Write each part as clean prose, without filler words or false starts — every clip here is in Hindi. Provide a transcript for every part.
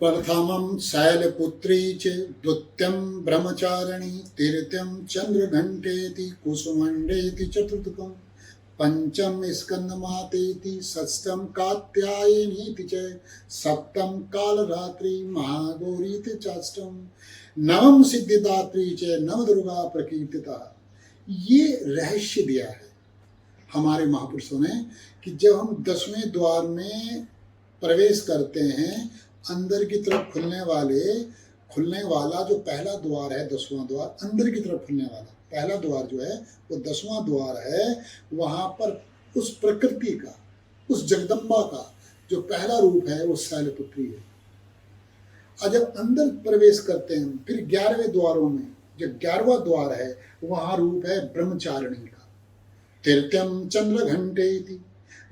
प्रथमं शैलपुत्री च द्वितीयं ब्रह्मचारिणी तृतीयं चंद्रघंटेति कुसुमंडेति चतुर्थकं पंचम स्कंदमातेति षष्ठं कात्यायनीति च सप्तम कालरात्रि महागौरीति चाष्टम नवम सिद्धिदात्री च नवदुर्गा प्रकीर्तिता। ये रहस्य दिया है हमारे महापुरुषों ने कि जब हम 10वें द्वार में प्रवेश करते हैं, अंदर की तरफ खुलने वाला जो पहला द्वार है, 10वां द्वार अंदर की तरफ खुलने वाला पहला द्वार जो है वो 10वां द्वार है। वहां पर उस प्रकृति का, उस जगदम्बा का जो पहला रूप है वो शैलपुत्री है। और जब अंदर प्रवेश करते हैं फिर 11वें द्वारों में जो 11वां द्वार है वहां रूप है ब्रह्मचारिणी का। तृतीयम चंद्रघंटेति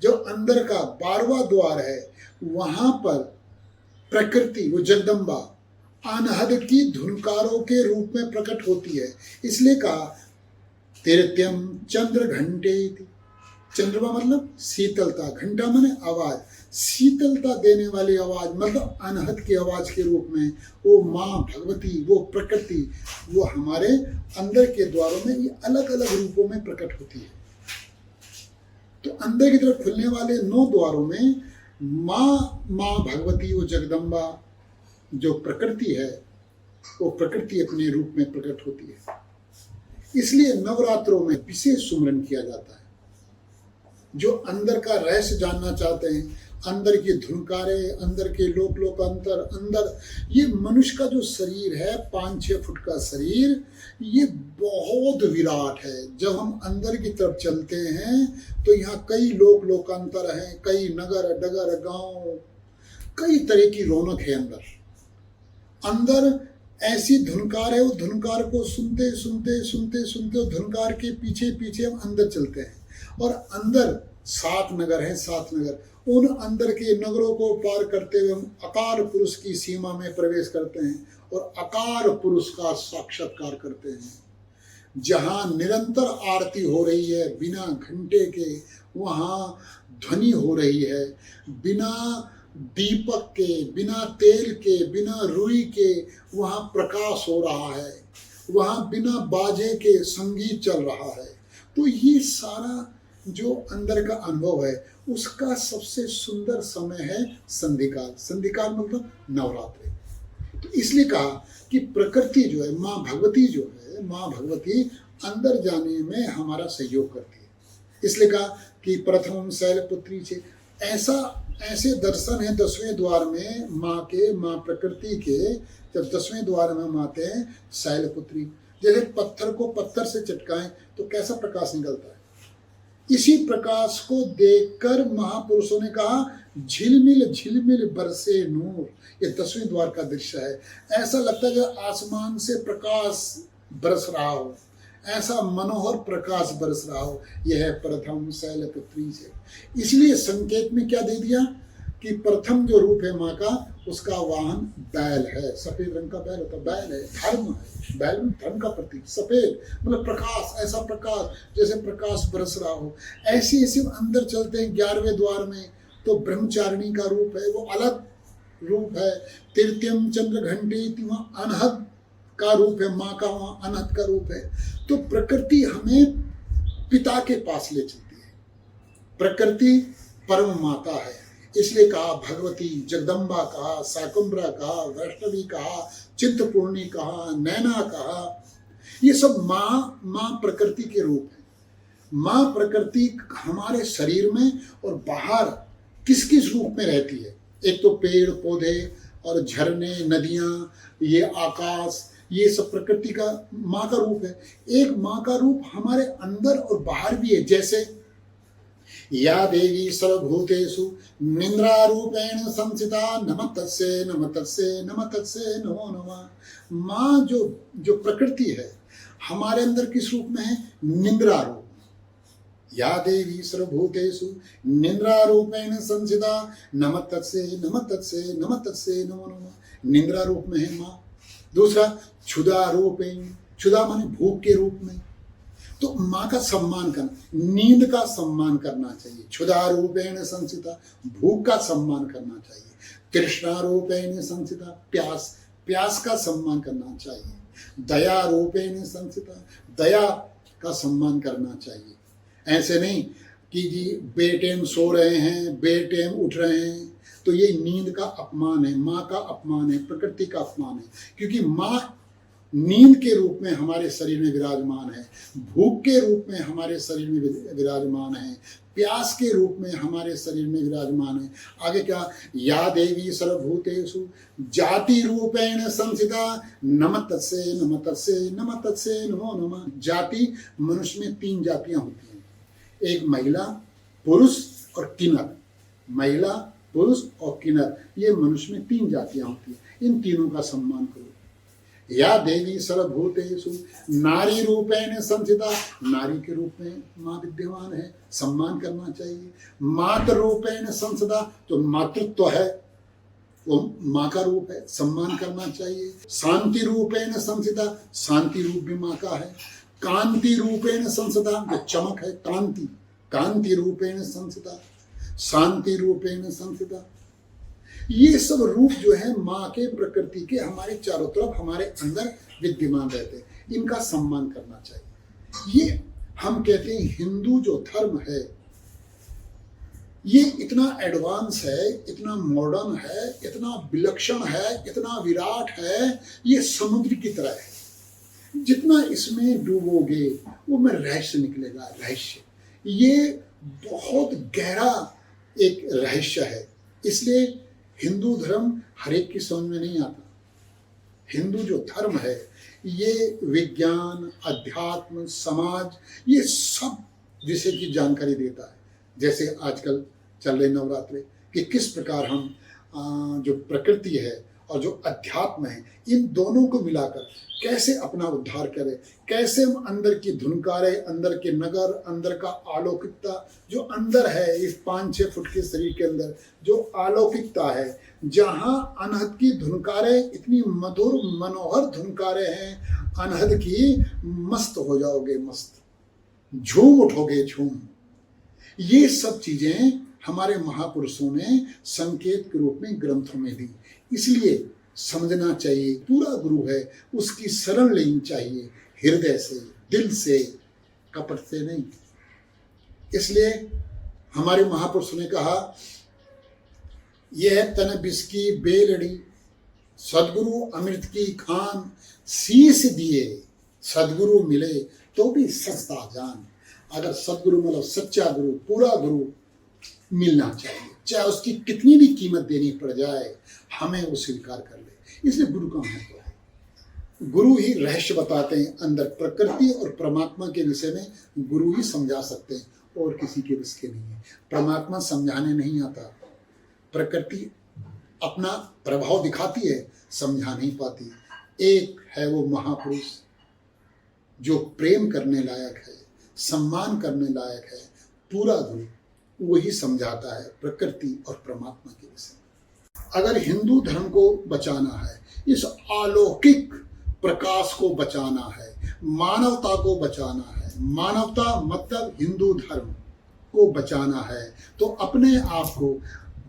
जो अंदर का 12वां द्वार है वहां पर प्रकृति वो जगदम्बा अनहद की धुनकारों के रूप में प्रकट होती है, इसलिए कहा तृतीयम चंद्र घंटेति। चंद्रमा मतलब शीतलता, घंटा माने आवाज, शीतलता देने वाली आवाज मतलब अनहद की आवाज के रूप में वो माँ भगवती, वो प्रकृति, वो हमारे अंदर के द्वारों में ये अलग अलग रूपों में प्रकट होती है। तो अंदर की तरफ खुलने वाले 9 द्वारों में माँ भगवती वो जगदम्बा जो प्रकृति है वो प्रकृति अपने रूप में प्रकट होती है। इसलिए नवरात्रों में विशेष सुमरन किया जाता है। जो अंदर का रहस्य जानना चाहते हैं, अंदर की धुनकारे, अंदर के लोकांतर, अंदर ये मनुष्य का जो शरीर है 5-6 फुट का शरीर, ये बहुत विराट है। जब हम अंदर की तरफ चलते हैं तो यहाँ कई लोकांतर हैं, कई नगर डगर गांव, कई तरह की रौनक है अंदर ऐसी धुनकार है। वो धुनकार को सुनते सुनते धुनकार के पीछे पीछे हम अंदर चलते हैं और अंदर 7 नगर हैं, 7 नगर। उन अंदर के नगरों को पार करते हुए हम अकार पुरुष की सीमा में प्रवेश करते हैं और अकार पुरुष का साक्षात्कार करते हैं। जहाँ निरंतर आरती हो रही है बिना घंटे के, वहाँ ध्वनि हो रही है बिना दीपक के, बिना तेल के, बिना रुई के, वहाँ प्रकाश हो रहा है, वहाँ बिना बाजे के संगीत चल रहा है। तो ये सारा जो अंदर का अनुभव है उसका सबसे सुंदर समय है संधिकाल। संधिकाल मतलब नवरात्रि। तो इसलिए कहा कि प्रकृति जो है, माँ भगवती जो है, माँ भगवती अंदर जाने में हमारा सहयोग करती है। इसलिए कहा कि प्रथम शैलपुत्री से ऐसे दर्शन है 10वें द्वार में माँ प्रकृति के। जब 10वें द्वार में हम आते हैं शैलपुत्री, जैसे पत्थर को पत्थर से चटकाएं तो कैसा प्रकाश निकलता है, इसी प्रकाश को देखकर महापुरुषों ने कहा झिलमिल झिलमिल बरसे नूर। ये 10वें द्वार का दृश्य है। ऐसा लगता है जैसे आसमान से प्रकाश बरस रहा हो, ऐसा मनोहर प्रकाश बरस रहा हो। यह है प्रथम शैलपुत्री से। इसलिए संकेत में क्या दे दिया कि प्रथम जो रूप है माँ का, उसका वाहन बैल है। सफेद रंग का बैल होता है, बैल है, धर्म है, बैल में धर्म का प्रतीक। सफेद मतलब प्रकाश, ऐसा प्रकाश जैसे प्रकाश बरस रहा हो। ऐसे ऐसे अंदर चलते हैं 11वें द्वार में तो ब्रह्मचारिणी का रूप है, वो अलग रूप है। तृतीयम चंद्र घंटे, वहाँ अनहद का रूप है, माँ का वहाँ अनहद का रूप है। तो प्रकृति हमें पिता के पास ले चलती है। प्रकृति परम माता है, इसलिए कहा भगवती, जगदम्बा कहा, शाकुंभरा कहा, वैष्णवी कहा, चिंतपूर्णी कहा, नैना कहा। ये सब माँ प्रकृति के रूप है। माँ प्रकृति हमारे शरीर में और बाहर किस किस रूप में रहती है। एक तो पेड़ पौधे और झरने, नदियाँ, ये आकाश, ये सब प्रकृति का माँ का रूप है। एक माँ का रूप हमारे अंदर और बाहर भी है। जैसे या देवी सर्वभूतेषु निन्द्रारूपेण संस्थिता नमः तस्यै नमः तस्यै नमः तस्यै नमो नमः। माँ जो प्रकृति है हमारे अंदर किस रूप में है, निन्द्रा रूप। या देवी सर्वभूतेषु निन्द्रारूपेण संस्थिता नमः तस्यै नमः तस्यै नमः तस्यै नमो नमः। निन्द्रा रूप में है माँ। दूसरा क्षुधा रूपेण, क्षुधा माने भूख के रूप में। तो माँ का सम्मान करना, नींद का सम्मान करना चाहिए। क्षुधा रूपेण संस्थिता, भूख का सम्मान करना चाहिए। तृष्णा रूपेण संस्थिता, प्यास, प्यास का सम्मान करना चाहिए। दया रूपेण संस्थिता, दया का सम्मान करना चाहिए। ऐसे नहीं कि जी बेटेम सो रहे हैं, बेटेम उठ रहे हैं, तो ये नींद का अपमान है, माँ का अपमान है, प्रकृति का अपमान है। क्योंकि माँ नींद के रूप में हमारे शरीर में विराजमान है, भूख के रूप में हमारे शरीर में विराजमान है, प्यास के रूप में हमारे शरीर में विराजमान है। आगे क्या, या देवी सर्वभूतेषु जाति रूपेण संस्थिता नमस्तस्यै नमस्तस्यै नमस्तस्यै नमो नमः। जाति, मनुष्य में 3 जातियां होती हैं, एक महिला, पुरुष और किन्नर। महिला, पुरुष और किन्नर, ये मनुष्य में 3 जातियां होती हैं। इन तीनों का सम्मान करो। या देवी सर्वभूतेषु नारी रूपेण संस्थिता, नारी के रूप में माँ विद्यमान है, सम्मान करना चाहिए। मातृ रूपेण संस्थिता, जो मातृत्व है वो माँ का रूप है, सम्मान करना चाहिए। शांति रूपेण संस्थिता, शांति रूप भी माँ का है। कांति रूपेण संस्थिता, जो चमक है, कांति, कांति रूपेण संस्थिता, शांति रूपेण संस्थिता। ये सब रूप जो है माँ के, प्रकृति के हमारे चारों तरफ, हमारे अंदर विद्यमान रहते हैं, इनका सम्मान करना चाहिए। ये हम कहते हैं हिंदू जो धर्म है ये इतना एडवांस है, इतना मॉडर्न है, इतना विलक्षण है, इतना विराट है, ये समुद्र की तरह है। जितना इसमें डूबोगे वो में रहस्य निकलेगा, रहस्य। ये बहुत गहरा एक रहस्य है। इसलिए हिंदू धर्म हर एक की समझ में नहीं आता। हिंदू जो धर्म है ये विज्ञान, अध्यात्म, समाज, ये सब विषय की जानकारी देता है। जैसे आजकल चल रहे नवरात्रे कि किस प्रकार हम जो प्रकृति है और जो अध्यात्म है, इन दोनों को मिलाकर कैसे अपना उद्धार करें, कैसे हम अंदर की धुनकारें, अंदर के नगर, अंदर का अलौकिकता जो अंदर है, इस 5-6 फुट के शरीर के अंदर जो अलौकिकता है, जहाँ अनहद की धुनकारें, इतनी मधुर मनोहर धुनकारें हैं अनहद की, मस्त हो जाओगे, मस्त झूम उठोगे, झूम। ये सब चीजें हमारे महापुरुषों ने संकेत के रूप में ग्रंथों में दी। इसलिए समझना चाहिए, पूरा गुरु है उसकी शरण लेनी चाहिए, हृदय से, दिल से, कपट से नहीं। इसलिए हमारे महापुरुषों ने कहा, यह तन बिस्की बेलड़ी, सदगुरु अमृत की खान, शीश दिए सदगुरु मिले तो भी सस्ता जान। अगर सदगुरु मतलब सच्चा गुरु, पूरा गुरु मिलना चाहिए, चाहे उसकी कितनी भी कीमत देनी पड़ जाए, हमें वो स्वीकार कर ले। इसलिए गुरु का महत्व है। गुरु ही रहस्य बताते हैं, अंदर प्रकृति और परमात्मा के विषय में गुरु ही समझा सकते हैं, और किसी के विषय के नहीं है। परमात्मा समझाने नहीं आता, प्रकृति अपना प्रभाव दिखाती है, समझा नहीं पाती। एक है वो महापुरुष जो प्रेम करने लायक है, सम्मान करने लायक है, पूरा गुरु, वही समझाता है प्रकृति और परमात्मा के विषय। अगर हिंदू धर्म को बचाना है, इस अलौकिक प्रकाश को बचाना है, मानवता को बचाना है, मानवता मतलब हिंदू धर्म को बचाना है, तो अपने आप को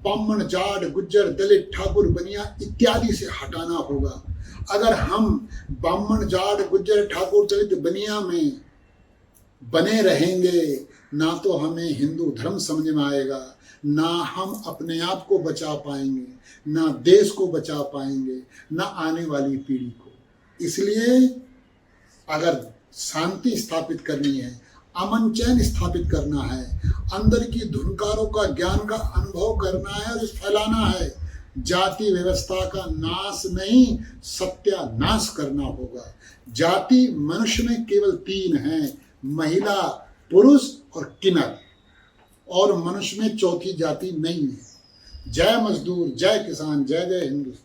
ब्राह्मण, जाट, गुज्जर, दलित, ठाकुर, बनिया इत्यादि से हटाना होगा। अगर हम ब्राह्मण, जाट, गुज्जर, ठाकुर, दलित, बनिया में बने रहेंगे, ना तो हमें हिंदू धर्म समझ में आएगा, ना हम अपने आप को बचा पाएंगे, ना देश को बचा पाएंगे, ना आने वाली पीढ़ी को। इसलिए अगर शांति स्थापित करनी है, अमन चैन स्थापित करना है, अंदर की धुनकारों का ज्ञान का अनुभव करना है और फैलाना है, जाति व्यवस्था का नाश नहीं, सत्यानाश करना होगा। जाति मनुष्य में केवल 3 हैं, महिला, पुरुष और किन्नर, और मनुष्य में चौथी जाति नहीं है। जय मजदूर, जय किसान, जय जय हिंदुस्तान।